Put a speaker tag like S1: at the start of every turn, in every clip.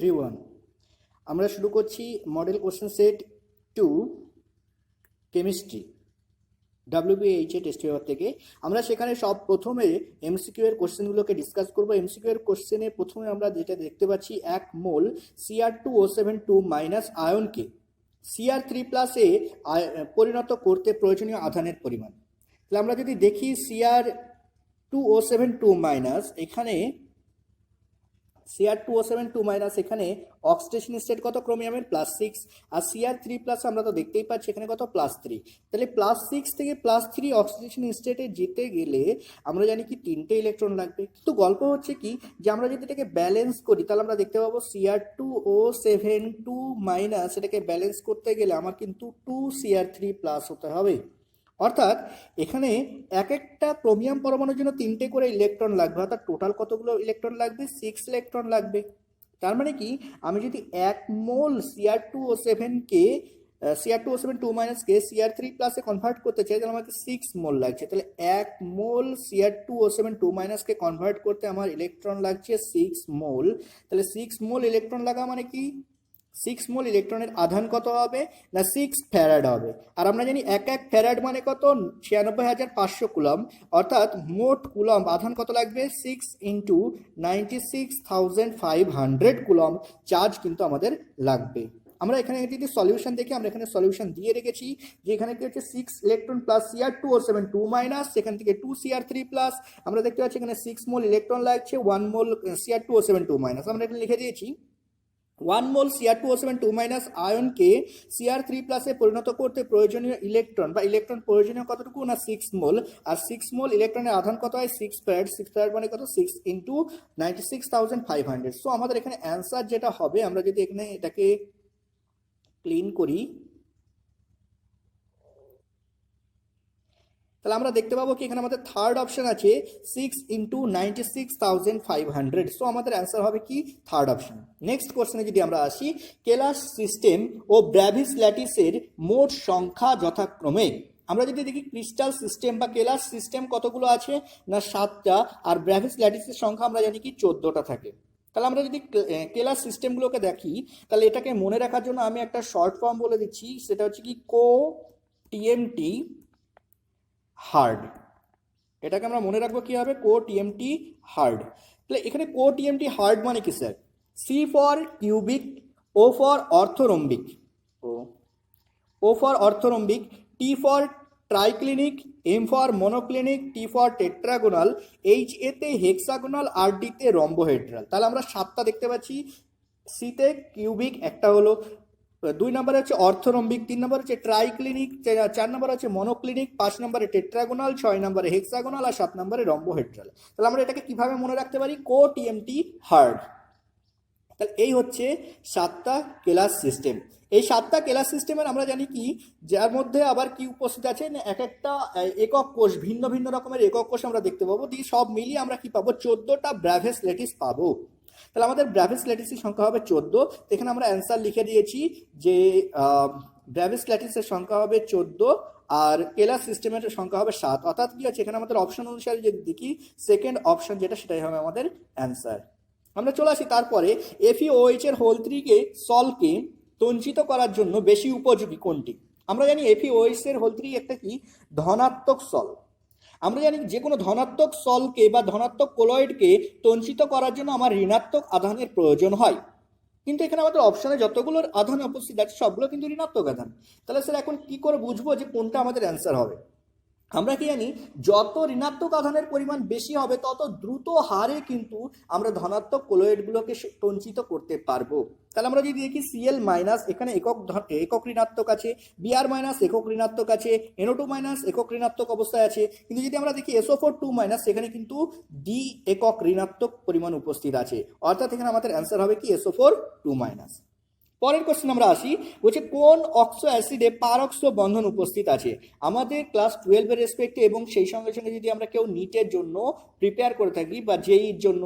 S1: Everyone, আমরা শুরু করছি model question set 2 chemistry WBH test paper থেকে। আমরা সেখানে সব প্রথমে এমসিকিউ এর কোশ্চেনগুলোকে ডিসকাস করব। এমসিকিউ এর কোশ্চেনে প্রথমে আমরা যেটা দেখতে পাচ্ছি, 1 মোল Cr2O72 মাইনাস আয়নকে Cr3+ এ পরিণত করতে প্রয়োজনীয় আধানের পরিমাণ। তাহলে আমরা যদি দেখি Cr2O72 মাইনাস, এখানে Cr2O72 মাইনাস এখানে অক্সিডেশন স্টেট কত ক্রোমিয়ামের +6, আর Cr3+ আমরা তো দেখতেই পাচ্ছি এখানে কত +3। তাহলে +6 থেকে +3 অক্সিডেশন স্টেটে যেতে গেলে আমরা জানি কি 3টে ইলেকট্রন লাগবে। কিন্তু গল্প হচ্ছে কি যে আমরা যদি এটাকে ব্যালেন্স করি তাহলে আমরা দেখতে পাবো Cr2O72 মাইনাস এটাকে ব্যালেন্স করতে গেলে আমার কিন্তু 2 Cr3+ হতে হবে। অর্থাৎ এখানে এক একটা ক্রোমিয়াম পরমাণুর জন্য 3টে করে ইলেকট্রন লাগবে, অর্থাৎ টোটাল কতগুলো ইলেকট্রন লাগবে? 6 ইলেকট্রন লাগবে। তার মানে কি আমি যদি 1 মোল Cr2O72 মাইনাসকে Cr3+ এ কনভার্ট করতে চাই তাহলে আমাকে 6 মোল লাগছে। তাহলে 1 মোল Cr2O72 মাইনাসকে কনভার্ট করতে আমার ইলেকট্রন লাগছে 6 মোল। তাহলে 6 মোল ইলেকট্রন লাগা মানে কি 6 মোল ইলেকট্রনের আধান কত হবে না 6 ফ্যারাড হবে। আর আমরা জানি এক ফ্যারাড মানে কত 96,500 কুলম, অর্থাৎ মোট কুলম আধান কত লাগবে 6 × 96,500 কুলম চার্জ কিন্তু আমাদের লাগবে। আমরা এখানে যদি সলিউশন দেখি, আমরা এখানে সলিউশন দিয়ে রেখেছি যে এখানে কি হচ্ছে 6 ইলেকট্রন প্লাস Cr2O72 মাইনাস সেখান থেকে 2 Cr3+। আমরা দেখতে পাচ্ছি এখানে 6 মোল ইলেকট্রন লাগছে, 1 মোল Cr2O72 মাইনাস। আমরা এখানে লিখে দিয়েছি 1 মোল Cr2O72 মাইনাস আয়নকে Cr3+ এ পরিণত করতে প্রয়োজনীয় ইলেকট্রন বা ইলেকট্রন প্রয়োজনীয় কতটুকু না 6 মোল। আর 6 মোল ইলেকট্রনের আধান কত হয় 6 ফ্যারাড। 6 ফ্যারাড মানে কত 6 × 96,500। সো আমাদের এখানে অ্যান্সার যেটা হবে, আমরা যদি এখানে এটাকে ক্লিন করি তাহলে আমরা দেখতে পাবো কি এখানে আমাদের থার্ড অপশন আছে 6 × 96,500। সো আমাদের অ্যান্সার হবে কি থার্ড অপশন। নেক্সট কোশ্চেনে যদি আমরা আসি, কেলাস সিস্টেম ও ব্র্যাভিস ল্যাটিসের মোট সংখ্যা যথাক্রমে। আমরা যদি দেখি ক্রিস্টাল সিস্টেম বা কেলাস সিস্টেম কতগুলো আছে না 7টা, আর ব্র্যাভিস ল্যাটিসের সংখ্যা আমরা জানি কি 14টা থাকে। তাহলে আমরা যদি কেলাস সিস্টেমগুলোকে দেখি তাহলে এটাকে মনে রাখার জন্য আমি একটা শর্ট ফর্ম বলে দিচ্ছি, সেটা হচ্ছে কি co-TMT হার্ড। এটাকে আমরা মনে রাখবো কি হবে co-TMT হার্ড। তাহলে এখানে co-TMT হার্ড মানে কি sir? C for cubic, O for orthorhombic, O for orthorhombic, T for triclinic, M for monoclinic, T for tetragonal, H এতে হেক্সাগোনাল, আর D তে রম্বোহেড্রাল। তাহলে আমরা 7টা দেখতে পাচ্ছি। C তে কিউবিক একটা হলো, 2 নম্বরে হচ্ছে অর্থোরম্বিক, 3 নম্বরে হচ্ছে ট্রাইক্লিনিক, 4 নম্বরে হচ্ছে মনোক্লিনিক, 5 নম্বরে টেট্রাগোনাল, 6 নম্বরে হেক্সাগোনাল, আর 7 নম্বরে রম্বোহেড্রাল। তাহলে আমরা এটাকে কিভাবে মনে রাখতে পারি? co-TMT hard. তাহলে এই হচ্ছে 7টা কেলাস সিস্টেম। এই 7টা কেলাস সিস্টেমের আমরা জানি কি যার মধ্যে আবার কি উপস্থিত আছে না এক একটা একক কোষ, ভিন্ন ভিন্ন রকমের একক কোষ আমরা দেখতে পাবো। দিয়ে সব মিলিয়ে আমরা কি পাবো 14টা ব্র্যাভিস ল্যাটিস পাবো। তাহলে আমাদের ব্র্যাভিস ল্যাটিসের সংখ্যা হবে 14। এখানে আমরা অ্যান্সার লিখে দিয়েছি যে ব্র্যাভিস ল্যাটিসের সংখ্যা হবে 14 আর কেলাস সিস্টেমের সংখ্যা হবে 7। অর্থাৎ কি আছে এখানে আমাদের অপশন অনুসারে যদি দেখি সেকেন্ড অপশন যেটা সেটাই হবে আমাদের অ্যান্সার। আমরা চলে আসি তারপরে FeOH এর হোল 3 কে সলকে তঞ্চিত করার জন্য বেশি উপযোগী কোনটি? আমরা জানি FeOH এর হোল 3 একটা কি ধনাত্মক সল। আমরা জানি যে কোনো ধনাত্মক সলকে বা ধনাত্মক কোলয়েডকে তঞ্চিত করার জন্য আমার ঋণাত্মক আধানের প্রয়োজন হয়। কিন্তু এখানে আমাদের অপশনে যতগুলো আধান উপস্থিত আছে সবগুলো কিন্তু ঋণাত্মক আধান। তাহলে স্যার এখন কি করে বুঝবো যে কোনটা আমাদের অ্যান্সার হবে? আমরা কি জানি যত ঋণাত্মক আধানের পরিমাণ বেশি হবে তত দ্রুত হারে কিন্তু আমরা ধনাত্মক কোলয়েডগুলোকে তঞ্চিত করতে পারবো। তাহলে আমরা যদি দেখি Cl মাইনাস এখানে একক ঋণাত্মক আছে, Br মাইনাস একক ঋণাত্মক আছে, NO2 মাইনাস একক ঋণাত্মক অবস্থায় আছে। কিন্তু যদি আমরা দেখি SO4 2 মাইনাস সেখানে কিন্তু D একক ঋণাত্মক পরিমাণ উপস্থিত আছে। অর্থাৎ এখানে আমাদের অ্যান্সার হবে কি SO4 2 মাইনাস। পরের কোশ্চেন আমরা আসি, বলছে কোন অক্সো অ্যাসিডে পারক্সো বন্ধন উপস্থিত আছে? আমাদের ক্লাস 12 এর রেসপেক্টে এবং সেই সঙ্গে সঙ্গে যদি আমরা কেউ নিটের জন্য প্রিপেয়ার করে থাকি বা জেইর জন্য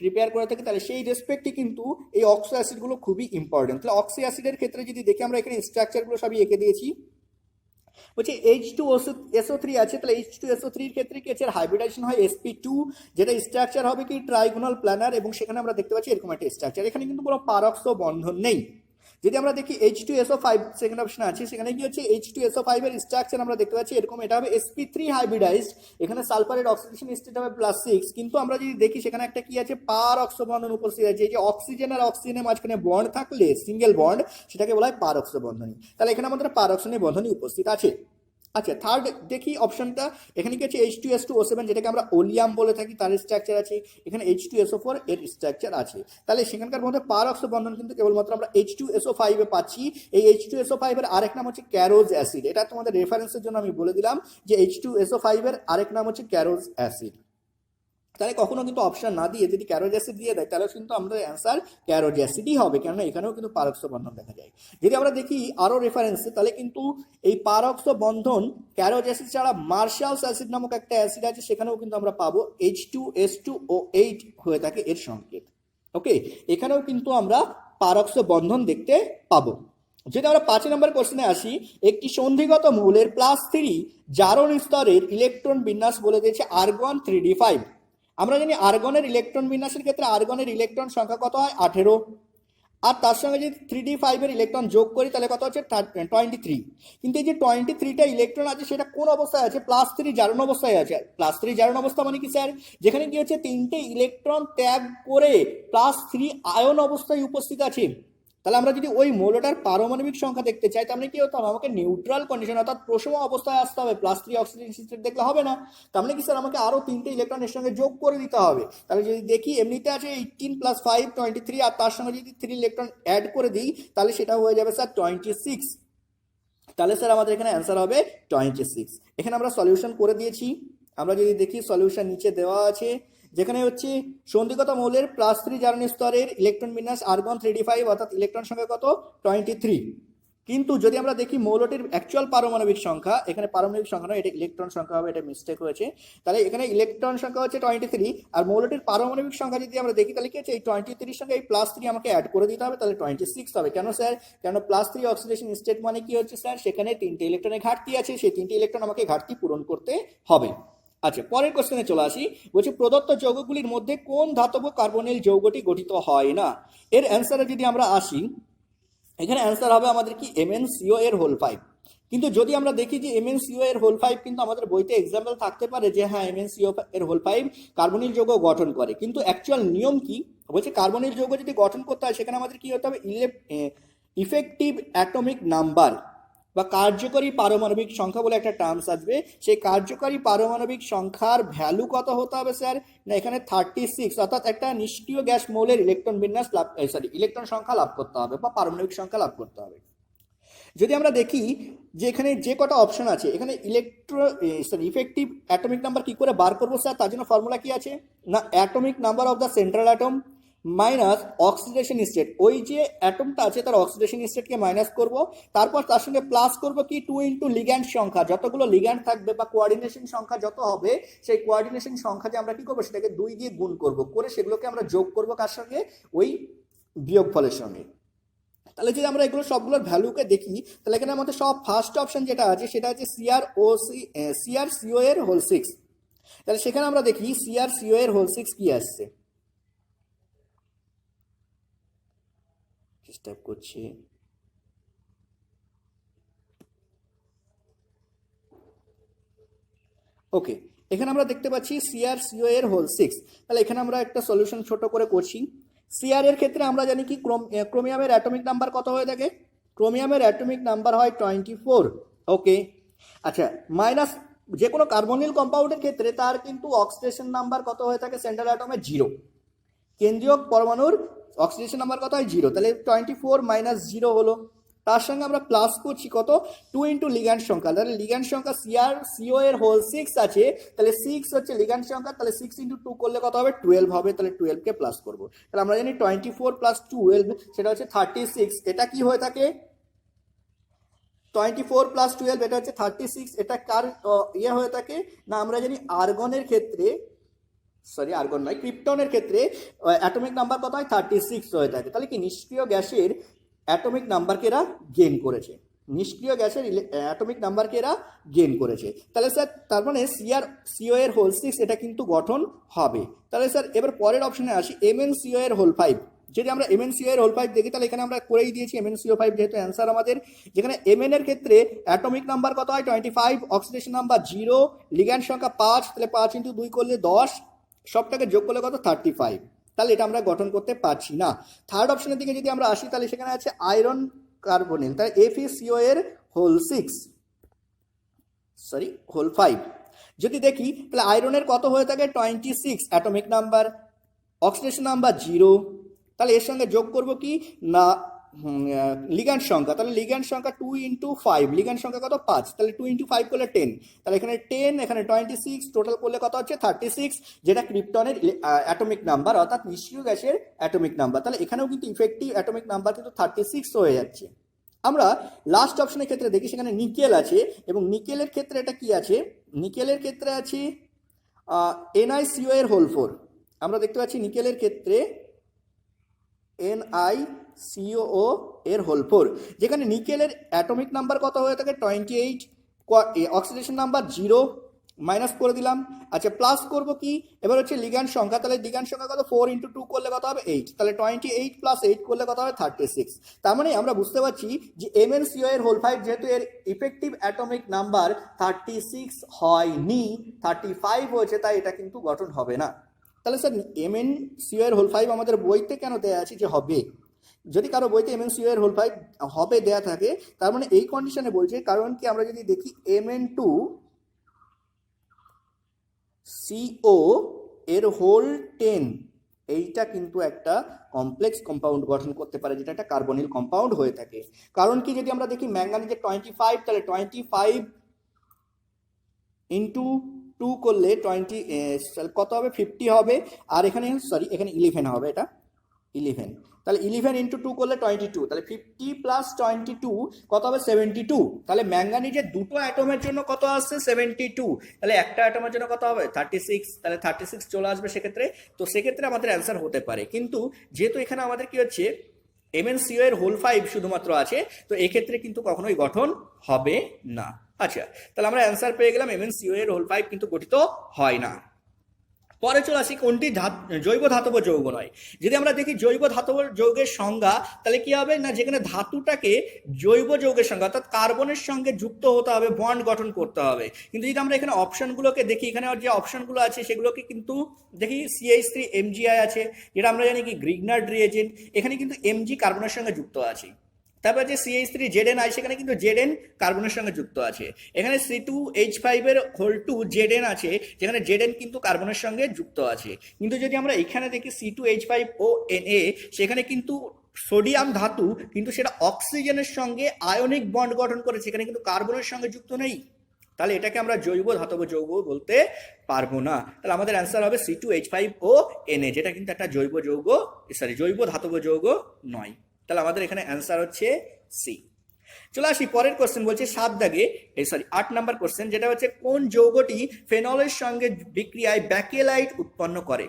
S1: প্রিপেয়ার করে থাকি তাহলে সেই রেসপেক্টে কিন্তু এই অক্সো অ্যাসিডগুলো খুবই ইম্পর্টেন্ট। তাহলে অক্সি অ্যাসিডের ক্ষেত্রে যদি দেখি আমরা এখানে স্ট্রাকচারগুলো সবই এঁকে দিয়েছি। বলছি H2SO3 আছে, তাহলে H2SO3 এর ক্ষেত্রে কি আছে, হাইব্রিডাইজেশন হয় sp2, যেটা স্ট্রাকচার হবে কি ট্রাইগোনাল প্ল্যানার, এবং সেখানে আমরা দেখতে পাচ্ছি এরকম একটা স্ট্রাকচার। এখানে কিন্তু কোনো পারক্স বন্ধন নেই। যদি আমরা দেখি H2SO5 সেকেন্ড অপশন আছে, সেখানে কি হচ্ছে H2SO5 এর স্ট্রাকচার আমরা দেখতে পাচ্ছি এরকম, এটা হবে sp3 হাইব্রিডাইজড, এখানে সালফারের অক্সিডেশন স্টেট হবে +6, কিন্তু আমরা যদি দেখি সেখানে একটা কি আছে, পারক্স বন্ধন উপস্থিত আছে। এই যে অক্সিজেন আর অক্সিজেনের মাঝখানে বন্ড থাকলে সিঙ্গেল বন্ড, সেটাকে বলা হয় পারক্স বন্ধনী। তাহলে এখানে আমাদের পারক্সনের বন্ধনী উপস্থিত আছে। আচ্ছা, থার্ড দেখি অপশনটা, এখানে কি আছে H2S2O7, যেটাকে আমরা ওলিয়াম বলে থাকি, তার স্ট্রাকচার আছে। এখানে H2SO4 এর স্ট্রাকচার আছে। তাহলে সেখানকার মধ্যে পারক্স বন্ধন কিন্তু কেবলমাত্র আমরা H2SO5 এ পাচ্ছি। এই H2SO5 এর আরেক নাম হচ্ছে ক্যারোজ অ্যাসিড। এটা তোমাদের রেফারেন্সের জন্য আমি বলে দিলাম যে H2SO5 এর আরেক নাম হচ্ছে ক্যারোজ অ্যাসিড। তাহলে কখনো কিন্তু অপশন না দিয়ে যদি ক্যারোজ অ্যাসিড দিয়ে দেয়, তাহলে কিন্তু আমাদের অ্যান্সার ক্যারোজ অ্যাসিডই হবে, কেননা এখানেও কিন্তু পারক্স বন্ধন দেখা যায়। যদি আমরা দেখি আরও রেফারেন্সে, তাহলে কিন্তু এই পারক্স বন্ধন ক্যারোজ অ্যাসিড ছাড়া মার্শালস অ্যাসিড নামক একটা অ্যাসিড আছে, সেখানেও কিন্তু আমরা পাবো H2S2O8 হয়ে থাকে এর সংকেত। ওকে, এখানেও কিন্তু আমরা পারক্স বন্ধন দেখতে পাবো। যদি আমরা 5 নম্বর কোশ্চেনে আসি, একটি সন্ধিগত মৌলের +3 জারণ স্তরের ইলেকট্রন বিন্যাস বলে দিয়েছে আর্গন 3d5। আমরা জানি আর্গনের ইলেকট্রন বিন্যাসের ক্ষেত্রে আর্গনের ইলেকট্রন সংখ্যা কত হয়, 18, আর তার সঙ্গে যদি 3d5 এর ইলেকট্রন যোগ করি তাহলে কত হচ্ছে 23। কিন্তু এই যে 23টা ইলেকট্রন আছে সেটা কোন অবস্থায় আছে, +3 জারণ অবস্থায় আছে। +3 জারণ অবস্থা মানে কি স্যার, যেখানে কি হচ্ছে 3টে ইলেকট্রন ত্যাগ করে +3 আয়ন অবস্থায় উপস্থিত আছে। তাহলে আমরা যদি ওই মৌলটার পারমাণবিক সংখ্যা দেখতে চাই, তাহলে কি হতে হবে, আমাকে নিউট্রাল কন্ডিশন অর্থাৎ প্রশম অবস্থায় আসতে হবে, +3 অক্সিজেন স্টেট দেখলে হবে না। তার মানে কি স্যার, আমাকে আরো 3টে ইলেকট্রনের সঙ্গে যোগ করে দিতে হবে। তাহলে যদি দেখি এমনিতে আছে 18 + 5 23, আর তার সঙ্গে যদি 3 ইলেকট্রন অ্যাড করে দিই তাহলে সেটা হয়ে যাবে স্যার 26। তাহলে স্যার আমাদের এখানে অ্যান্সার হবে 26। এখানে আমরা সলিউশন করে দিয়েছি। আমরা যদি দেখি সলিউশন নিচে দেওয়া আছে, যেখানে হচ্ছে সন্ধিগত মৌলের +3 জারণ স্তরের ইলেকট্রন বিন্যাস আর্গন 3d5, অর্থাৎ ইলেকট্রন সংখ্যা কত, 23। কিন্তু যদি আমরা দেখি মৌলটির অ্যাকচুয়াল পারমাণবিক সংখ্যা, এখানে পারমাণবিক সংখ্যা নয়, এটা ইলেকট্রন সংখ্যা হবে, এটা মিস্টেক হয়েছে। তাহলে এখানে ইলেকট্রন সংখ্যা হচ্ছে 23, আর মৌলটির পারমাণবিক সংখ্যা যদি আমরা দেখি তাহলে কি হচ্ছে, এই 23 সঙ্গে এই +3 আমাকে অ্যাড করে দিতে হবে, তাহলে 26 হবে। কেন স্যার, কেন +3 অক্সিডেশন স্টেট মানে কি হচ্ছে স্যার, সেখানে 3টে ইলেকট্রনের ঘাটতি আছে, সেই 3টে ইলেকট্রন আমাকে ঘাটতি পূরণ করতে হবে। আচ্ছা, পরের কোশ্চেনে চলে আসি। বলছি প্রদত্ত যৌগগুলির মধ্যে কোন ধাতব কার্বনিল যৌগটি গঠিত হয় না। এর অ্যান্সারে যদি আমরা আসি, এখানে অ্যান্সার হবে আমাদের কি MnCO এর হোল 5। কিন্তু যদি আমরা দেখি যে MnCO এর হোল 5 কিন্তু আমাদের বইতে এক্সাম্পল থাকতে পারে যে হ্যাঁ MnCO এর হোল 5 কার্বনিল যৌগ গঠন করে, কিন্তু অ্যাকচুয়াল নিয়ম কি বলছে, কার্বনিল যৌগ যদি গঠন করতে হয় সেখানে আমাদের কি হতে হবে, ইফেক্টিভ অ্যাটমিক নাম্বার বা কার্যকরী পারমাণবিক সংখ্যা বলে একটা টার্মস আসবে। সেই কার্যকরী পারমাণবিক সংখ্যার ভ্যালু কত হতে হবে স্যার, না এখানে 36, অর্থাৎ একটা নিষ্ক্রিয় গ্যাস মৌলের ইলেকট্রন বিন্যাস লাভ, ইলেকট্রন সংখ্যা লাভ করতে হবে বা পারমাণবিক সংখ্যা লাভ করতে হবে। যদি আমরা দেখি যে এখানে যে কটা অপশন আছে, এখানে ইফেক্টিভ অ্যাটমিক নাম্বার কি করে বার করবো স্যার, তার জন্য ফর্মুলা কি আছে না, atomic number of the central atom minus oxidation state, ওই যে অ্যাটমটা আছে তার অক্সিডেশন স্টেটকে মাইনাস করব, তারপর তার সঙ্গে প্লাস করব কি 2 × লিগ্যান্ড সংখ্যা, যতগুলো লিগ্যান্ড থাকবে বা কোঅর্ডিনেশন সংখ্যা যত হবে, সেই কোঅর্ডিনেশন সংখ্যা যে আমরা কি করবো, সেটাকে 2 দিয়ে গুণ করব, করে সেগুলোকে আমরা যোগ করব কার সঙ্গে, ওই বিয়োগফলের সঙ্গে। তাহলে যদি আমরা এগুলো সবগুলোর ভ্যালুকে দেখি, তাহলে এখানে আমাদের সব ফার্স্ট অপশন যেটা আছে সেটা হচ্ছে CrCO এর হোল 6। তাহলে সেখানে আমরা দেখি CrCO এর হোল 6 কি আসছে, ডিস্টার্ব করছে। ওকে, এখানে আমরা দেখতে পাচ্ছি CrCO এর হোল 6। তাহলে এখানে আমরা একটা সলিউশন ছোট করে করছি। Cr এর ক্ষেত্রে আমরা জানি কি ক্রোমিয়ামের অ্যাটমিক নাম্বার কত হয়ে থাকে, ক্রোমিয়ামের অ্যাটমিক নাম্বার হয় 24। ওকে, আচ্ছা, মাইনাস যে কোনো কার্বনিল কম্পাউন্ডের ক্ষেত্রে তার কিন্তু অক্সিডেশন নাম্বার কত হয়ে থাকে, সেন্ট্রাল অ্যাটমে 0, কেন্দ্রীয় পরমাণুর অক্সিডেশন নাম্বার কত হয় 0, তাহলে 24 - 0 হলো। তার সঙ্গে আমরা প্লাস করছি কত, 2 × লিগ্যান্ড সংখ্যা, তাহলে লিগ্যান্ড সংখ্যা CrCO এর হোল 6 আছে, তাহলে 6 হচ্ছে লিগ্যান্ড সংখ্যা, তাহলে 6 × 2 করলে কত হবে, 12 হবে, তাহলে 12 কে প্লাস করব। তাহলে আমরা জানি 24 + 12 সেটা হচ্ছে 36, এটা কি হয়ে থাকে 24 + 12, এটা হচ্ছে 36, এটা কার ইয়ে হয়ে থাকে না, আমরা জানি আর্গনের ক্ষেত্রে, সরি আর্গন নয়, ক্রিপ্টনের ক্ষেত্রে অ্যাটমিক নাম্বার কত হয় 36 হয়ে থাকে। তাহলে কি নিষ্ক্রিয় গ্যাসের অ্যাটমিক নাম্বারকে এরা গেইন করেছে। নিষ্ক্রিয় গ্যাসের অ্যাটমিক নাম্বারকে এরা গেন করেছে। তাহলে স্যার তার মানে সিও এর হোল 6 এটা কিন্তু গঠন হবে। তাহলে স্যার এবার পরের অপশনে আসি, MnCO এর হোল 5। যদি আমরা MnCO এর হোল 5 দেখি তাহলে এখানে আমরা করেই দিয়েছি MnCO 5 যেহেতু অ্যান্সার আমাদের, যেখানে Mn এর ক্ষেত্রে অ্যাটমিক নাম্বার কত হয় 25, অক্সিডেশন নাম্বার 0, লিগ্যান্ড সংখ্যা 5, তাহলে 5 × 2 করলে 10, সবটাকে যোগ করলে কত 35। তাহলে এটা আমরা গঠন করতে পারছি না। থার্ড অপশনের দিকে যদি আমরা আসি তাহলে সেখানে আছে আয়রন কার্বনিল, তাহলে FeCO এর হোল 5। যদি দেখি তাহলে আয়রনের কত হয়ে থাকে 26 অ্যাটমিক নাম্বার, অক্সিডেশন নাম্বার 0, তাহলে এর সঙ্গে যোগ করব কি না লিগ্যান্ড সংখ্যা, তাহলে লিগ্যান্ড সংখ্যা 2 × 5, লিগ্যান্ড সংখ্যা কত 5, তাহলে 2 × 5 করলে 10, তাহলে এখানে 10 এখানে 26, টোটাল করলে কত হচ্ছে 36, যেটা ক্রিপ্টনের অ্যাটমিক নাম্বার অর্থাৎ নিষ্ক্রিয় গ্যাসের অ্যাটমিক নাম্বার। তাহলে এখানেও কিন্তু ইফেক্টিভ অ্যাটমিক নাম্বার কিন্তু 36 হয়ে যাচ্ছে। আমরা লাস্ট অপশনের ক্ষেত্রে দেখি সেখানে নিকেল আছে, এবং নিকেলের ক্ষেত্রে এটা কি আছে, নিকেলের ক্ষেত্রে আছে NiCO এর হোল 4। আমরা দেখতে পাচ্ছি নিকেলের ক্ষেত্রে NiCO এর হোল 4, যেখানে নিকেলের অ্যাটমিক নাম্বার কত হয়ে থাকে 28, অক্সিডেশন নাম্বার 0, মাইনাস করে দিলাম। আচ্ছা প্লাস করব কি এবার হচ্ছে লিগ্যান্ড সংখ্যা, তাহলে লিগ্যান্ড সংখ্যা কত 4 × 2 করলে কত হবে 8, তাহলে 28 + 8 করলে কত হবে 36। তার মানে আমরা বুঝতে পারছি যে MnCO এর হোল 5 যেহেতু এর ইফেক্টিভ অ্যাটমিক নাম্বার 36 হয়নি, 35 হয়েছে, তাই এটা কিন্তু গঠন হবে না। তাহলে স্যার MnCO এর হোল 5 আমাদের বইতে কেন দেয়া আছে যে হবে? যদি কারো বইতে MnCO এর হোল 5 হবে দেয়া থাকে, তার মানে এই কন্ডিশনে বলছে, কারণ কি আমরা যদি দেখি Mn2CO এর হোল 10 এইটা কিন্তু একটা কমপ্লেক্স কম্পাউন্ড গঠন করতে পারে, যেটা একটা কার্বনিল কম্পাউন্ড হয়ে থাকে। কারণ কি যদি আমরা দেখি ম্যাঙ্গানিজের 25, তাহলে 25 × 2 করলে 20 কত হবে 50 হবে, আর এখানে এখানে 11 হবে, এটা 11, তাহলে 11 × 2 করলে 22, তাহলে 50 + 22 কত হবে 72। তাহলে ম্যাঙ্গানিজের দুটো অ্যাটমের জন্য কত আসছে 72, তাহলে একটা অ্যাটমের জন্য কত হবে 36, তাহলে 36 চলে আসবে সেক্ষেত্রে। তো সেক্ষেত্রে আমাদের অ্যান্সার হতে পারে, কিন্তু যেহেতু এখানে আমাদের কি হচ্ছে MnCO এর হোল 5 শুধুমাত্র আছে, তো এক্ষেত্রে কিন্তু কখনোই গঠন হবে না। আচ্ছা তাহলে আমরা অ্যান্সার পেয়ে গেলাম MnCO এর হোল 5 কিন্তু গঠিত হয় না। পরে চলে আসি কোনটি জৈব ধাতব যৌগ নয়। যদি আমরা দেখি জৈব ধাতব যৌগের সংজ্ঞা, তাহলে কি হবে না, যেখানে ধাতুটাকে জৈব যৌগের সঙ্গে অর্থাৎ কার্বনের সঙ্গে যুক্ত হতে হবে, বন্ড গঠন করতে হবে। কিন্তু যদি আমরা এখানে অপশনগুলোকে দেখি, এখানে যে অপশনগুলো আছে সেগুলোকে কিন্তু দেখি CH3MgI আছে, যেটা আমরা জানি কি গ্রিগনার্ড রিএজেন্ট, এখানে কিন্তু Mg কার্বনের সঙ্গে যুক্ত আছে। তারপর যে CH3ZnI সেখানে কিন্তু Zn কার্বনের সঙ্গে যুক্ত আছে। এখানে C2H5 এর হোল 2 Zn আছে, যেখানে Zn কিন্তু কার্বনের সঙ্গে যুক্ত আছে। কিন্তু যদি আমরা এখানে দেখি C2H5ONa, সেখানে কিন্তু সোডিয়াম ধাতু, কিন্তু সেটা অক্সিজেনের সঙ্গে আয়নিক বন্ড গঠন করেছে, এখানে কিন্তু কার্বনের সঙ্গে যুক্ত নেই। তাহলে এটাকে আমরা জৈব ধাতব যৌগ বলতে পারবো না। তাহলে আমাদের অ্যান্সার হবে C2H5ONa, যেটা কিন্তু একটা জৈব ধাতব যৌগ নয়। তাহলে আমাদের এখানে অ্যান্সার হচ্ছে সি। চলে আসি পরের কোশ্চেন, বলছে 8 নাম্বার কোশ্চেন, যেটা হচ্ছে কোন যৌগটি ফেনলের সঙ্গে বিক্রিয়ায় ব্যাকেলাইট উৎপন্ন করে।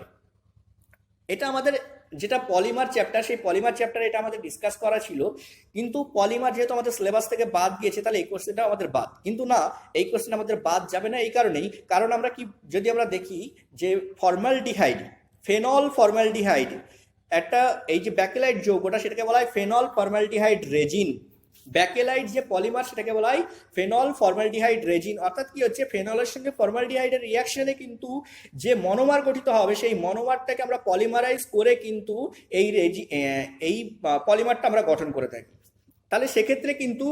S1: এটা আমাদের যেটা পলিমার চ্যাপ্টার, সেই পলিমার চ্যাপ্টারে এটা আমাদের ডিসকাস করা ছিল, কিন্তু পলিমার যেহেতু আমাদের সিলেবাস থেকে বাদ গিয়েছে, তাহলে এই কোশ্চেনটা আমাদের বাদ। কিন্তু না, এই কোশ্চেন আমাদের বাদ যাবে না এই কারণেই, কারণ আমরা কি যদি আমরা দেখি যে ফর্মালডিহাইড, ফেনল ফর্মালডিহাইড একটা এই যে ব্যাকেলাইট যৌগটা, সেটাকে বলা হয় ফেনল ফর্মালডিহাইড রেজিন। ব্যাকেলাইট যে পলিমার সেটাকে বলা হয় ফেনল ফর্মালডিহাইড রেজিন। অর্থাৎ কি হচ্ছে, ফেনলের সঙ্গে ফর্মালডিহাইডের রিয়াকশনে কিন্তু যে মনোমার গঠিত হবে, সেই মনোমারটাকে আমরা পলিমারাইজ করে কিন্তু এই পলিমারটা আমরা গঠন করে থাকি। তাহলে সেক্ষেত্রে কিন্তু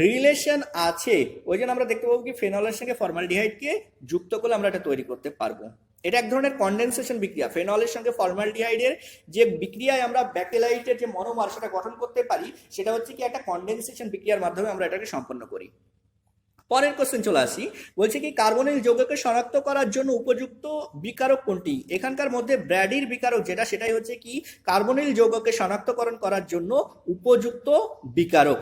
S1: রিলেশন আছে, ওই জন্য আমরা দেখতে পাবো কি ফেনলের সঙ্গে ফর্মালডিহাইডকে যুক্ত করলে আমরা এটা তৈরি করতে পারবো। এটা এক ধরনের কনডেনসেশন বিক্রিয়া। ফেনলের সঙ্গে ফর্মালডিহাইডের যে বিক্রিয়ায় আমরা ব্যাকেলাইটের যে মনোমার সেটা গঠন করতে পারি, সেটা হচ্ছে কি একটা কনডেনসেশন বিক্রিয়ার মাধ্যমে আমরা এটাকে সম্পন্ন করি। পরের কোশ্চেন চলে আসি, বলছে কি কার্বনিল যৌগকে শনাক্ত করার জন্য উপযুক্ত বিকারক কোনটি। এখানকার মধ্যে ব্র্যাডির বিকারক যেটা, সেটাই হচ্ছে কি কার্বনিল যৌগকে শনাক্তকরণ করার জন্য উপযুক্ত বিকারক।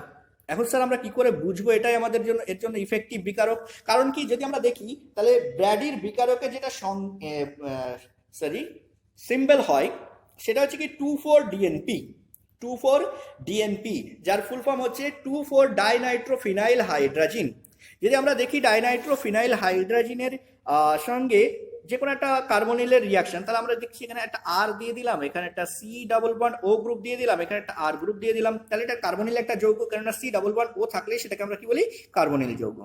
S1: এখন স্যার আমরা কি করে বুঝবো এটাই আমাদের জন্য এর জন্য ইফেক্টিভ বিকারক? কারণ কি যদি আমরা দেখি তাহলে ব্র্যাডির বিকারকে যেটা সিম্বল হয় সেটা হচ্ছে কি 2,4-DNP। 2,4-DNP, যার ফুল ফর্ম হচ্ছে 2,4-ডাইনাইট্রোফিনাইল হাইড্রাজিন। যদি আমরা দেখি ডাইনাইট্রোফিনাইল হাইড্রাজিনের সঙ্গে যে কোনো একটা কার্বনিলের রিয়াকশন, তাহলে আমরা দেখছি এখানে একটা আর দিয়ে দিলাম, এখানে একটা সি ডাবল বন্ড ও গ্রুপ দিয়ে দিলাম, এখানে একটা আর গ্রুপ দিয়ে দিলাম, তাহলে এটা কার্বনিল একটা যৌগ, কেননা সি ডাবল বন্ড ও থাকলে সেটাকে আমরা কি বলি, কার্বনিল যৌগ।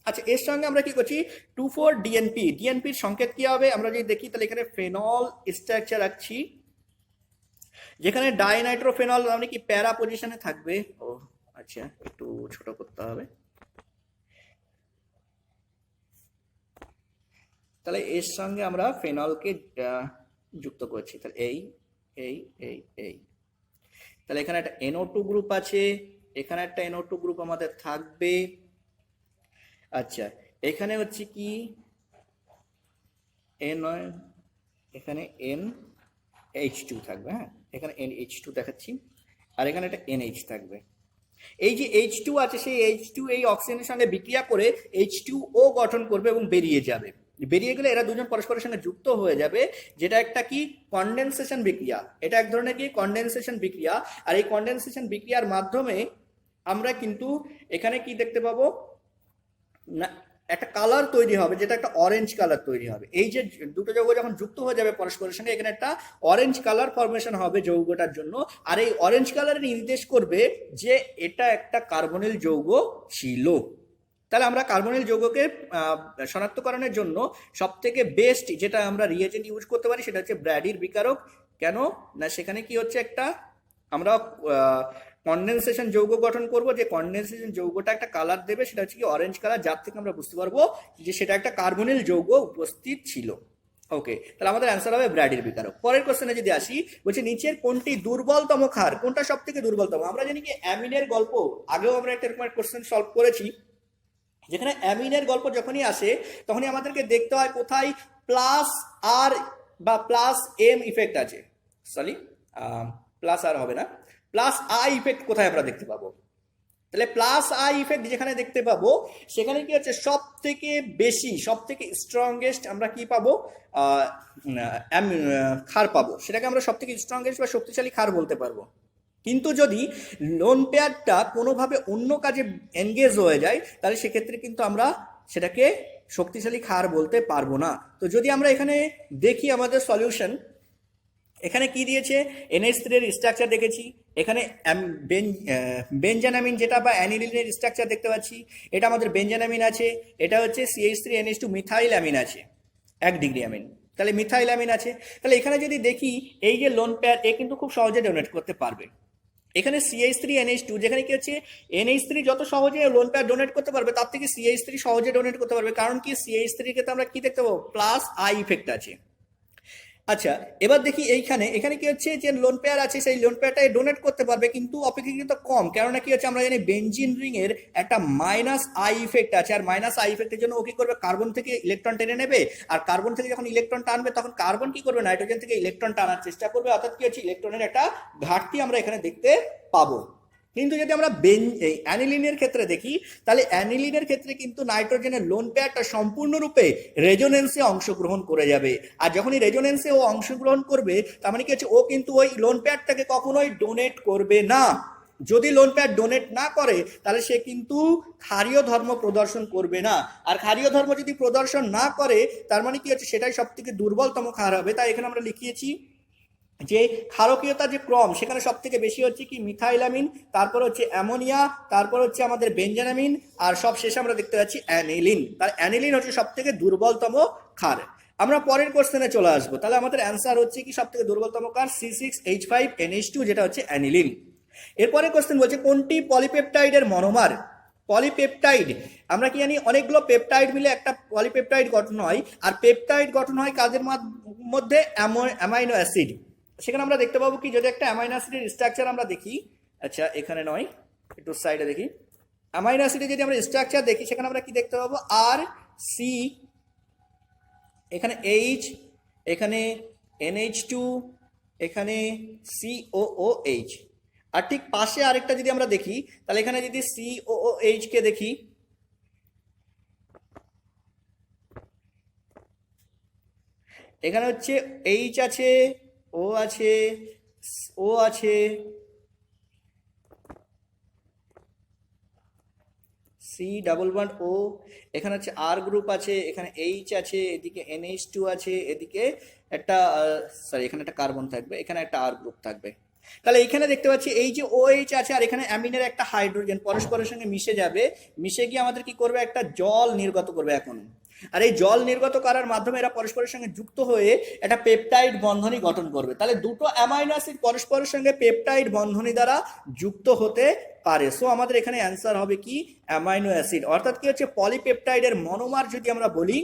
S1: আচ্ছা, এর সঙ্গে আমরা কি করছি, 2,4-DNP, ডিএনপির সংকেত কি হবে আমরা যদি দেখি, তাহলে এখানে ফেনল স্ট্রাকচার রাখছি, যেখানে ডাইনাইট্রোফেনল মানে কি প্যারা পজিশনে থাকবে। ও আচ্ছা, একটু ছোট করতে হবে। তাহলে এর সঙ্গে আমরা ফেনলকে যুক্ত করছি, তাহলে এই এই এই এই তাহলে এখানে একটা NO2 গ্রুপ আছে, এখানে একটা NO2 গ্রুপ আমাদের থাকবে। আচ্ছা, এখানে হচ্ছে কি এখানে NH2 থাকবে, হ্যাঁ এখানে NH2 দেখাচ্ছি, আর এখানে একটা NH থাকবে। এই যে H2 আছে, সেই H2 এই অক্সিজেনের সঙ্গে বিক্রিয়া করে H2O গঠন করবে এবং বেরিয়ে যাবে। বেরিয়ে গেলে এরা দুজন পরস্পরের সঙ্গে যুক্ত হয়ে যাবে, যেটা একটা কি কনডেনসেশন বিক্রিয়া। এটা এক ধরনের কি কনডেনসেশন বিক্রিয়া। আর এই কনডেনসেশন বিক্রিয়ার মাধ্যমে আমরা কিন্তু এখানে কি দেখতে পাবো না, একটা কালার তৈরি হবে, যেটা একটা অরেঞ্জ কালার তৈরি হবে। এই যে দুটো যৌগ যখন যুক্ত হয়ে যাবে পরস্পরের সঙ্গে, এখানে একটা অরেঞ্জ কালার ফরমেশন হবে যৌগটার জন্য। আর এই অরেঞ্জ কালার নির্দেশ করবে যে এটা একটা কার্বনিল যৌগ ছিল। তাহলে আমরা কার্বনিল যৌগকে শনাক্তকরণের জন্য সব থেকে বেস্ট যেটা আমরা রিয়েজেন্ট ইউজ করতে পারি সেটা হচ্ছে ব্র্যাডির বিকারক। কেন না, সেখানে কি হচ্ছে, একটা আমরা কনডেনসেশন যৌগ গঠন করব, যে কনডেনসেশন যৌগটা একটা কালার দেবে, সেটা হচ্ছে কি অরেঞ্জ কালার, যার থেকে আমরা বুঝতে পারবো যে সেটা একটা কার্বনিল যৌগ উপস্থিত ছিল। ওকে, তাহলে আমাদের অ্যান্সার হবে ব্র্যাডির বিকারক। পরের কোশ্চেনে যদি আসি, বলছে নিচের কোনটি দুর্বলতম ক্ষার, কোনটা সব থেকে দুর্বলতম। আমরা জানি কি অ্যামিনের গল্প, আগেও আমরা একটা এরকম কোশ্চেন সলভ করেছি, যেখানে অ্যামিনের গল্প যখনই আসে তখনই আমাদেরকে দেখতে হয় কোথায় প্লাস আর বা প্লাস এম ইফেক্ট আছে, সরি প্লাস আর হবে না, প্লাস আই ইফেক্ট কোথায় আমরা দেখতে পাবো। তাহলে প্লাস আই ইফেক্ট যেখানে দেখতে পাবো, সেখানে কি হচ্ছে সব থেকে বেশি, সব থেকে স্ট্রংগেস্ট আমরা কি পাবো, ক্ষার পাবো, সেটাকে আমরা সব থেকে স্ট্রংগেস্ট বা শক্তিশালী ক্ষার বলতে পারবো। কিন্তু যদি লোন পেয়ারটা কোনোভাবে অন্য কাজে এনগেজ হয়ে যায়, তাহলে সেক্ষেত্রে কিন্তু আমরা সেটাকে শক্তিশালী ক্ষার বলতে পারবো না। তো যদি আমরা এখানে দেখি আমাদের সলিউশন, এখানে কি দিয়েছে, NH3 এর স্ট্রাকচার দেখেছি, এখানে বেঞ্জানামিন যেটা বা অ্যানিলিনের স্ট্রাকচার দেখতে পাচ্ছি, এটা আমাদের বেঞ্জানামিন আছে, এটা হচ্ছে CH3NH2 মিথাইল অ্যামিন আছে, 1 ডিগ্রি অ্যামিন, তাহলে মিথাইল অ্যামিন আছে। তাহলে এখানে যদি দেখি এই যে লোন পেয়ার, এ কিন্তু খুব সহজে ডোনেট করতে পারবে। এখানে CH3NH2, যেখানে কি হচ্ছে NH3 যত সহজে লোন পেয়ার ডোনেট করতে পারবে, তার থেকে CH3 সহজে ডোনেট করতে পারবে, কারণ কি CH3 কে তো আমরা কি দেখতে পাবো, প্লাস আই ইফেক্ট আছে। আচ্ছা, এবার দেখি এখানে কি হচ্ছে, যে লোন পেয়ার আছে সেই লোন পেয়ারটাই ডোনেট করতে পারবে, কিন্তু অপেক্ষাকৃত কম। কেননা কি হচ্ছে, আমরা জানি বেনজিন রিং এর একটা মাইনাস আই ইফেক্ট আছে, আর মাইনাস আই ইফেক্টের জন্য ও কি করবে, কার্বন থেকে ইলেকট্রন টেনে নেবে, আর কার্বন থেকে যখন ইলেকট্রন টানবে তখন কার্বন কি করবে, নাইট্রোজেন থেকে ইলেকট্রন টানার চেষ্টা করবে, অর্থাৎ কি হচ্ছে ইলেকট্রনের একটা ঘাটতি আমরা এখানে দেখতে পাবো। কিন্তু যদি আমরা অ্যানিলিনের ক্ষেত্রে দেখি, তাহলে অ্যানিলিনের ক্ষেত্রে কিন্তু নাইট্রোজেনের লোন পেয়ারটা সম্পূর্ণরূপে রেজোনেন্সে অংশগ্রহণ করে যাবে। আর যখনই রেজোনেন্সে ও অংশগ্রহণ করবে, তার মানে কি হচ্ছে, ও কিন্তু ওই লোন পেয়ারটাকে কখনোই ডোনেট করবে না। যদি লোন পেয়ার ডোনেট না করে, তাহলে সে কিন্তু ক্ষারীয় ধর্ম প্রদর্শন করবে না। আর ক্ষারীয় ধর্ম যদি প্রদর্শন না করে, তার মানে কি হচ্ছে, সেটাই সব থেকে দুর্বলতম ক্ষার হবে। তাই এখানে আমরা লিখিয়েছি যে ক্ষারকীয়তা যে ক্রম, সেখানে সব থেকে বেশি হচ্ছে কি মিথাইলামিন, তারপর হচ্ছে অ্যামোনিয়া, তারপর হচ্ছে আমাদের বেঞ্জানামিন, আর সব শেষে আমরা দেখতে পাচ্ছি অ্যানিলিন। তার অ্যানিলিন হচ্ছে সব থেকে দুর্বলতম ক্ষার। আমরা পরের কোশ্চেনে চলে আসবো। তাহলে আমাদের অ্যান্সার হচ্ছে কি সব থেকে দুর্বলতম ক্ষার C6H5NH2, যেটা হচ্ছে অ্যানিলিন। এরপরে কোশ্চেন বলছে কোনটি পলিপেপটাইডের মনোমার। পলিপেপটাইড আমরা কি জানি, অনেকগুলো পেপটাইড মিলে একটা পলিপেপটাইড গঠন হয়, আর পেপটাইড গঠন হয় কাদের মধ্যে, অ্যামাইনো অ্যাসিড। সেখানে আমরা দেখতে পাবো কি, যদি একটা অ্যামাইনো অ্যাসিডের স্ট্রাকচার আমরা দেখি, আচ্ছা এখানে নয়, একটু সাইডে দেখি, অ্যামাইনো অ্যাসিডের যদি আমরা স্ট্রাকচার দেখি, সেখানে আমরা কি দেখতে পাবো, আর সি, এখানে এইচ, এখানে NH2, এখানে COOH, আর ঠিক পাশে আরেকটা যদি আমরা দেখি, তাহলে এখানে যদি COOH কে দেখি, এখানে হচ্ছে H আছে, ও আছে, ও আছে, C++O, এখানে হচ্ছে R গ্রুপ আছে, এখানে H আছে, এদিকে NH2 আছে, এদিকে একটা সরি এখানে একটা কার্বন থাকবে, এখানে একটা R গ্রুপ থাকবে। তাহলে এখানে দেখতে পাচ্ছি এই যে OH আছে আর এখানে অ্যামিনের একটা হাইড্রোজেন পরস্পরের সঙ্গে মিশে যাবে, মিশে গিয়ে আমাদের কি করবে, একটা জল নির্গত করবে এখন। আর এই জল নির্গত করার মাধ্যমে এরা পরস্পরের সঙ্গে যুক্ত হয়ে একটা পেপটাইড বন্ধনী গঠন করবে। তাহলে দুটো অ্যামাইনো অ্যাসিড পরস্পরের সঙ্গে পেপটাইড বন্ধনী দ্বারা যুক্ত হতে পারে। সো আমাদের এখানে অ্যান্সার হবে কি অ্যামাইনো অ্যাসিড, অর্থাৎ কি হচ্ছে পলিপেপটাইডের মনোমার যদি আমরা বলি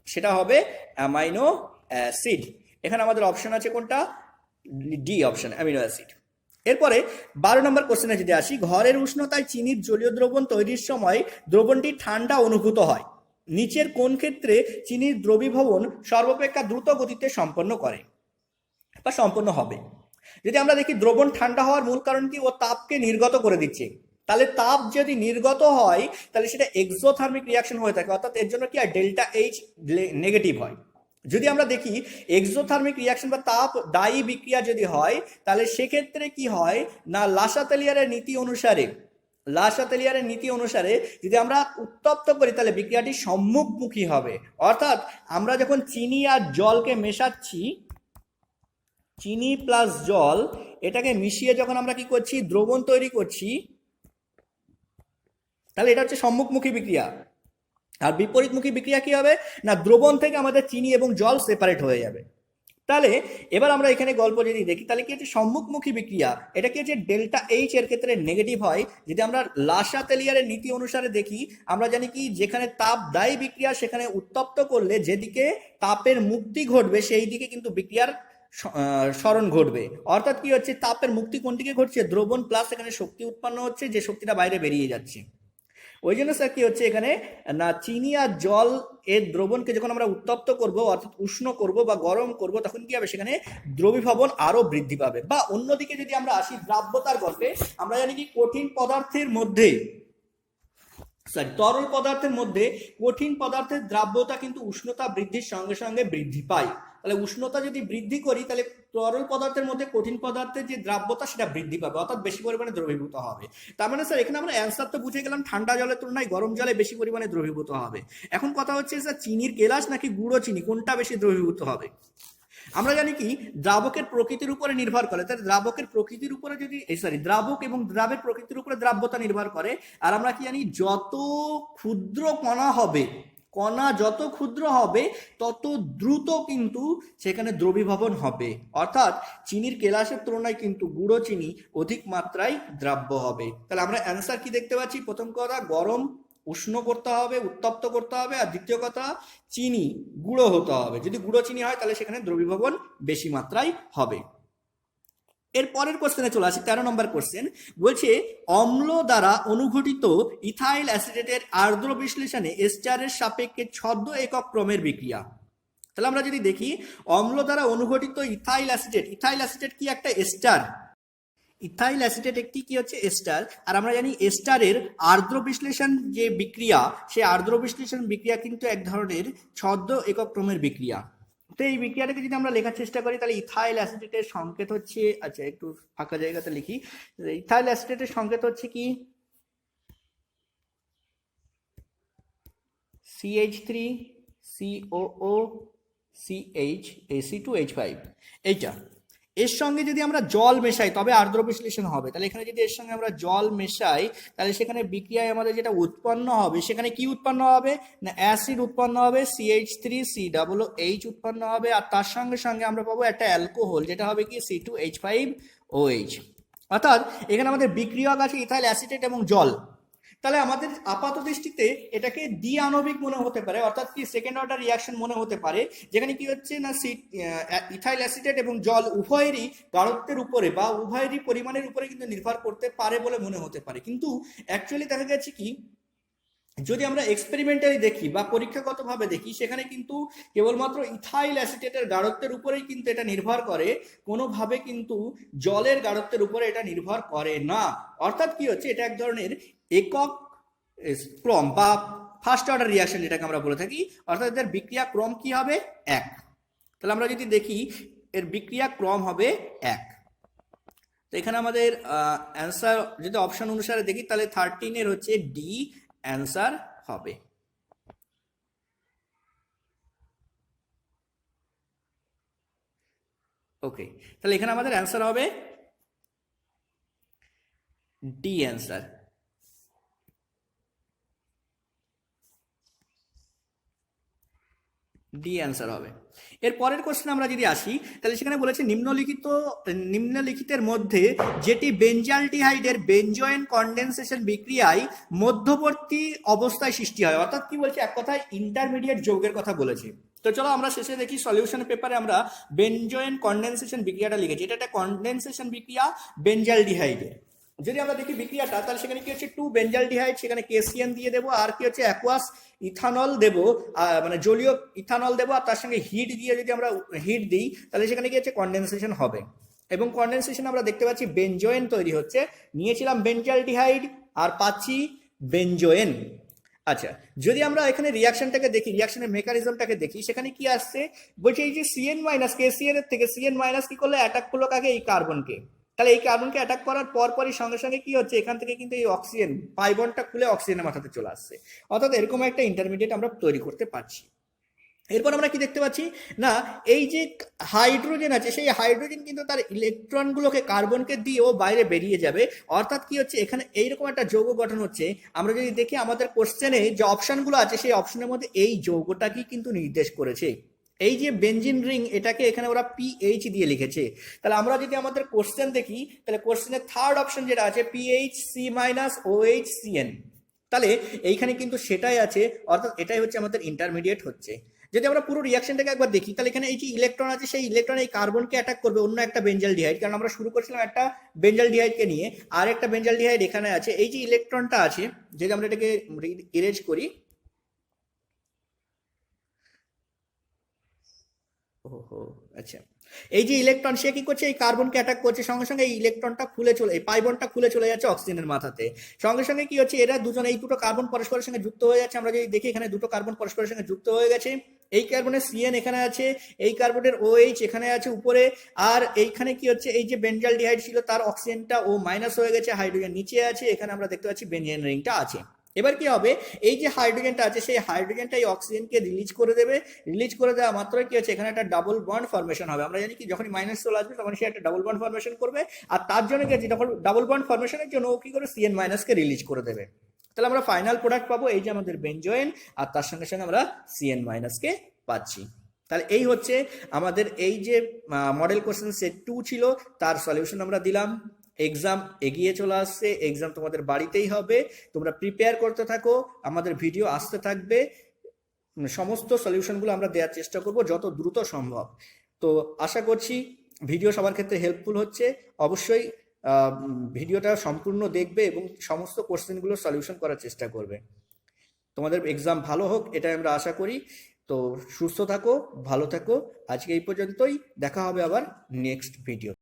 S1: সেটা হবে অ্যামাইনো অ্যাসিড। এখানে আমাদের অপশন আছে কোনটা, ডি অপশন অ্যামিনো অ্যাসিড। এরপরে 12 নম্বর কোশ্চেনে যদি আসি, ঘরের উষ্ণতায় চিনির জলীয় দ্রবণ তৈরির সময় দ্রবণটি ঠান্ডা অনুভূত হয়, নিচের কোন ক্ষেত্রে চিনির দ্রবীভবন সর্বাপেক্ষা দ্রুত গতিতে সম্পন্ন করে বা সম্পন্ন হবে। যদি আমরা দেখি দ্রবণ ঠান্ডা হওয়ার মূল কারণ কি, ও তাপকে নির্গত করে দিচ্ছে। তাহলে তাপ যদি নির্গত হয় তাহলে সেটা এক্সোথার্মিক রিয়াকশন হয়ে থাকে, অর্থাৎ এর জন্য কি হয় ডেল্টা এইচ নেগেটিভ হয়। যদি আমরা দেখি এক্সোথার্মিক রিয়াকশন বা তাপ দায়ী বিক্রিয়া যদি হয় তাহলে সেক্ষেত্রে কি হয় না, লাসাতেলিয়ারের নীতি অনুসারে যদি আমরা উত্তপ্ত করি তাহলে বিক্রিয়াটি সম্মুখমুখী হবে। অর্থাৎ আমরা যখন চিনি আর জলকে মেশাচ্ছি, চিনি প্লাস জল এটাকে মিশিয়ে যখন আমরা কি করছি দ্রবণ তৈরি করছি, তাহলে এটা হচ্ছে সম্মুখমুখী বিক্রিয়া। আর বিপরীতমুখী বিক্রিয়া কি হবে না, দ্রবণ থেকে আমাদের চিনি এবং জল সেপারেট হয়ে যাবে। তাহলে এবার আমরা এখানে গল্প যদি দেখি তাহলে কি হচ্ছে সম্মুখমুখী বিক্রিয়া, এটা কি হচ্ছে ডেল্টা এইচ এর ক্ষেত্রে নেগেটিভ হয়। যদি আমরা লাসাতেলিয়ারের নীতি অনুসারে দেখি, আমরা জানি কি যেখানে তাপ দায়ী বিক্রিয়া সেখানে উত্তপ্ত করলে যেদিকে তাপের মুক্তি ঘটবে সেই দিকে কিন্তু বিক্রিয়ার স্মরণ ঘটবে। অর্থাৎ কি হচ্ছে তাপের মুক্তি কোন দিকে ঘটছে, দ্রবণ প্লাস এখানে শক্তি উৎপন্ন হচ্ছে, যে শক্তিটা বাইরে বেরিয়ে যাচ্ছে। ওই জন্য স্যার কি হচ্ছে এখানে না, চিনি আর জল এর দ্রবণকে যখন আমরা উত্তপ্ত করব অর্থাৎ উষ্ণ করব বা গরম করব তখন কি হবে, সেখানে দ্রবীভবন আরো বৃদ্ধি পাবে। বা অন্যদিকে যদি আমরা আসি দ্রাব্যতার গল্পে, আমরা জানি কি কঠিন পদার্থের মধ্যে তরল পদার্থের মধ্যে কঠিন পদার্থের দ্রাব্যতা কিন্তু উষ্ণতা বৃদ্ধির সঙ্গে সঙ্গে বৃদ্ধি পায়। তাহলে উষ্ণতা যদি বৃদ্ধি করি তাহলে তরল পদার্থের মধ্যে কঠিন পদার্থের যে দ্রাব্যতা সেটা বৃদ্ধি পাবে, অর্থাৎ বেশি পরিমাণে দ্রবীভূত হবে। তার মানে স্যার এখানে আমরা অ্যান্সার তো বুঝে গেলাম ঠান্ডা জলের তুলনায় গরম জলে বেশি পরিমাণে দ্রবীভূত হবে। এখন কথা হচ্ছে স্যার চিনির কেলাস নাকি গুঁড়ো চিনি কোনটা বেশি দ্রবীভূত হবে। আমরা জানি কি দ্রাবকের প্রকৃতির উপরে নির্ভর করে, তাই দ্রাবকের প্রকৃতির উপরে যদি দ্রাবক এবং দ্রাবের প্রকৃতির উপরে দ্রাব্যতা নির্ভর করে। আর আমরা কি জানি যত ক্ষুদ্র কণা হবে, কণা যত ক্ষুদ্র হবে তত দ্রুত কিন্তু সেখানে দ্রবীভবন হবে। অর্থাৎ চিনির কেলাসের তুলনায় কিন্তু গুঁড়ো চিনি অধিক মাত্রায় দ্রাব্য হবে। তাহলে আমরা অ্যান্সার কি দেখতে পাচ্ছি, প্রথম কথা গরম উষ্ণ করতে হবে, উত্তপ্ত করতে হবে, আর দ্বিতীয় কথা চিনি গুঁড়ো হতে হবে। যদি গুঁড়ো চিনি হয় তাহলে সেখানে দ্রবীভবন বেশি মাত্রায় হবে। এর পরের কোশ্চেনে চলে আসি, 13 নম্বর কোশ্চেন বলছে অম্ল দ্বারা অনুঘটিত ইথাইল অ্যাসিটেটের আর্দ্র বিশ্লেষণে এস্টারের সাপেক্ষে ছদ্ম একক ক্রমের বিক্রিয়া। তাহলে আমরা যদি দেখি অম্ল দ্বারা অনুঘটিত ইথাইল অ্যাসিটেট কি একটা এস্টার, ইথাইল অ্যাসিটেট একটি কি হচ্ছে এস্টার। আর আমরা জানি এস্টারের আর্দ্র বিশ্লেষণ যে বিক্রিয়া, সেই আর্দ্র বিশ্লেষণ বিক্রিয়া কিন্তু এক ধরনের ছদ্ম একক ক্রমের বিক্রিয়া। তো এই বিক্রিয়াটাকে যদি আমরা লেখার চেষ্টা করি তাহলে ইথাইল অ্যাসিটেটের সংকেত হচ্ছে, আচ্ছা একটু ফাঁকা জায়গাতে লিখি, ইথাইল অ্যাসিটেটের সংকেত হচ্ছে কি CH3COOCH এইটা। এর সঙ্গে যদি আমরা জল মেশাই তবে আর্দ্র বিশ্লেষণ হবে। তাহলে এখানে যদি এর সঙ্গে আমরা জল মেশাই তাহলে সেখানে বিক্রিয়ায় আমাদের যেটা উৎপন্ন হবে সেখানে কি উৎপন্ন হবে না, অ্যাসিড উৎপন্ন হবে, CH3COOH উৎপন্ন হবে, আর তার সঙ্গে সঙ্গে আমরা পাবো একটা অ্যালকোহল যেটা হবে কি C2H5OH। অর্থাৎ এখানে আমাদের বিক্রিয়ক আছে ইথাইল অ্যাসিটেট এবং জল। তাহলে আমাদের আপাত দৃষ্টিতে এটাকে দ্বি আণবিক মনে হতে পারে, অর্থাৎ কি সেকেন্ড অর্ডার রিয়াকশন মনে হতে পারে, যেখানে কি হচ্ছে না ইথাইল অ্যাসিটেট এবং জল উভয়েরই গাঢ়ত্বের উপরে বা উভয়েরই পরিমাণের উপরে কিন্তু নির্ভর করতে পারে বলে মনে হতে পারে। কিন্তু অ্যাকচুয়ালি দেখা যাচ্ছে কি যদি আমরা এক্সপেরিমেন্টালি দেখি বা পরীক্ষাগতভাবে দেখি সেখানে কিন্তু কেবলমাত্র ইথাইল অ্যাসিটেটের গাঢ়ত্বের উপরেই কিন্তু এটা নির্ভর করে, কোনোভাবে কিন্তু জলের গাঢ়ত্বের উপরে এটা নির্ভর করে না। অর্থাৎ কি হচ্ছে এটা এক ধরনের একক ক্রম বা ফার্স্ট অর্ডার রিয়াকশন যেটাকে আমরা বলে থাকি, অর্থাৎ এদের বিক্রিয়া ক্রম কি হবে এক। তাহলে আমরা যদি দেখি এর বিক্রিয়া ক্রম হবে এক। তো এখানে আমাদের অ্যান্সার যদি অপশন অনুসারে দেখি তাহলে 13 হচ্ছে ডি অ্যান্সার হবে। ওকে, তাহলে এখানে আমাদের অ্যান্সার হবে ডি অ্যান্সার। ডি অ্যান্সার হবে। এর পরের কোশ্চেন আমরা যদি আসি, তাহলে সেখানে বলেছে নিম্নলিখিতের মধ্যে যেটি বেঞ্জালডিহাইডের বেঞ্জয়েন কনডেনসেশন বিক্রিয়ায় মধ্যবর্তী অবস্থায় সৃষ্টি হয়, অর্থাৎ কি বলছে, এক কথায় ইন্টারমিডিয়েট যৌগের কথা বলেছে। তো চলো আমরা শেষে দেখি সলিউশন পেপারে আমরা বেঞ্জয়েন কনডেনসেশন বিক্রিয়াটা লিখেছি। এটা একটা কনডেনসেশন বিক্রিয়া বেঞ্জালডিহাইডের। যদি আমরা দেখি বিক্রিয়াটা, তাহলে সেখানে কি হচ্ছে, 2 বেঞ্জালডিহাইড, সেখানে কেসিএন দিয়ে দেবো, আর কি হচ্ছে অ্যাকুয়াস ইথানল দেবো, মানে জলীয় ইথানল দেবো, আর তার সঙ্গে হিট দিয়ে যদি আমরা হিট দিই, তাহলে সেখানে কি হচ্ছে কনডেনসেশন হবে। এবং কনডেনসেশন আমরা দেখতে পাচ্ছি বেঞ্জয়েন তৈরি হচ্ছে। নিয়েছিলাম বেঞ্জালডিহাইড আর পাচ্ছি বেঞ্জয়েন। আচ্ছা, যদি আমরা এখানে রিয়াকশনটাকে দেখি, রিয়াকশনের মেকানিজমটাকে দেখি, সেখানে কি আসছে, বলছে এই যে সিএন মাইনাস কেসিএন এর থেকে সিএন মাইনাস কি করলে, অ্যাটাক করলো কাকে, এই কার্বনকে। তাহলে এই কার্বনকে অ্যাটাক করার পরপরই সঙ্গে সঙ্গে কি হচ্ছে, এখান থেকে কিন্তু এই অক্সিজেন পাই বন্ডটা খুলে অক্সিজেনের মাথাতে চলে আসছে। অর্থাৎ এরকম একটা ইন্টারমিডিয়েট আমরা তৈরি করতে পারছি। এরপর আমরা কি দেখতে পাচ্ছি না, এই যে হাইড্রোজেন আছে, সেই হাইড্রোজেন কিন্তু তার ইলেকট্রনগুলোকে কার্বনকে দিয়ে ও বাইরে বেরিয়ে যাবে। অর্থাৎ কি হচ্ছে, এখানে এইরকম একটা যৌগ গঠন হচ্ছে। আমরা যদি দেখি আমাদের কোশ্চেনে যে অপশনগুলো আছে, সেই অপশনের মধ্যে এই যৌগটাকেই কিন্তু নির্দেশ করেছে। এই যে বেঞ্জিন রিং, এটাকে এখানে ওরা পিএইচ দিয়ে লিখেছে। তাহলে আমরা যদি আমাদের কোশ্চেন দেখি, তাহলে কোশ্চেনের থার্ড অপশন যেটা আছে PH C minus OH CN, তাহলে এইখানে কিন্তু সেটাই আছে। অর্থাৎ এটাই হচ্ছে আমাদের ইন্টারমিডিয়েট হচ্ছে। যদি আমরা পুরো রিয়াকশনটাকে একবার দেখি, তাহলে এখানে এই যে ইলেকট্রন আছে, সেই ইলেকট্রন এই কার্বনকে অ্যাটাক করবে অন্য একটা বেঞ্জালডিহাইড, কারণ আমরা শুরু করছিলাম একটা বেঞ্জালডিহাইডকে নিয়ে, আর একটা বেঞ্জালডিহাইড এখানে আছে। এই যে ইলেকট্রনটা আছে, যদি আমরা এটাকে ইরেজ করি, ওহো আচ্ছা, এই যে ইলেকট্রন, সে কি করছে, এই কার্বনকে অ্যাটাক করছে, সঙ্গে সঙ্গে এই ইলেকট্রনটা খুলে চলে, এই পাইবনটা খুলে চলে যাচ্ছে অক্সিজেনের মাথাতে। সঙ্গে সঙ্গে কি হচ্ছে, এরা দুজন, এই দুটো কার্বন পরস্পরের সঙ্গে যুক্ত হয়ে যাচ্ছে। আমরা যদি দেখি এখানে দুটো কার্বন পরস্পরের সঙ্গে যুক্ত হয়ে গেছে। এই কার্বনের সিএন এখানে আছে, এই কার্বনের ওএইচ এখানে আছে উপরে, আর এইখানে কি হচ্ছে, এই যে বেঞ্জালডিহাইড ছিল তার অক্সিজেনটা ও মাইনাস হয়ে গেছে, হাইড্রোজেন নিচে আছে, এখানে আমরা দেখতে পাচ্ছি বেঞ্জিন রিংটা আছে। এবার কি হবে, এই যে হাইড্রোজেনটা আছে, সেই হাইড্রোজেনটা এই অক্সিজেনকে রিলিজ করে দেবে। রিলিজ করে দেওয়া মাত্র কি হচ্ছে, এখানে একটা ডাবল বন্ড ফরমেশন হবে। আমরা জানি কি, যখনই মাইনাস চলে আসবে তখন সে একটা ডাবল বন্ড ফরমেশন করবে, আর তার জন্য কি হচ্ছে, যখন ডাবল বন্ড ফরমেশনের জন্য ও কি করে সিএন মাইনাসকে রিলিজ করে দেবে। তাহলে আমরা ফাইনাল প্রোডাক্ট পাবো এই যে আমাদের বেঞ্জয়েন, আর তার সঙ্গে সঙ্গে আমরা সিএন মাইনাসকে পাচ্ছি। তাহলে এই হচ্ছে আমাদের এই যে মডেল কোশ্চেন সেট 2 ছিল, তার সলিউশন আমরা দিলাম। এক্সাম এগিয়ে চলে আসছে, এক্সাম তোমাদের বাড়িতেই হবে, তোমরা প্রিপেয়ার করতে থাকো, আমাদের ভিডিও আসতে থাকবে, সমস্ত সলিউশনগুলো আমরা দেওয়ার চেষ্টা করব যত দ্রুত সম্ভব। তো আশা করছি ভিডিও সবার ক্ষেত্রে হেল্পফুল হচ্ছে। অবশ্যই ভিডিওটা সম্পূর্ণ দেখবে এবং সমস্ত কোশ্চেনগুলো সলিউশন করার চেষ্টা করবে। তোমাদের এক্সাম ভালো হোক, এটাই আমরা আশা করি। তো সুস্থ থাকো, ভালো থাকো, আজকে এই পর্যন্তই, দেখা হবে আবার নেক্সট ভিডিও।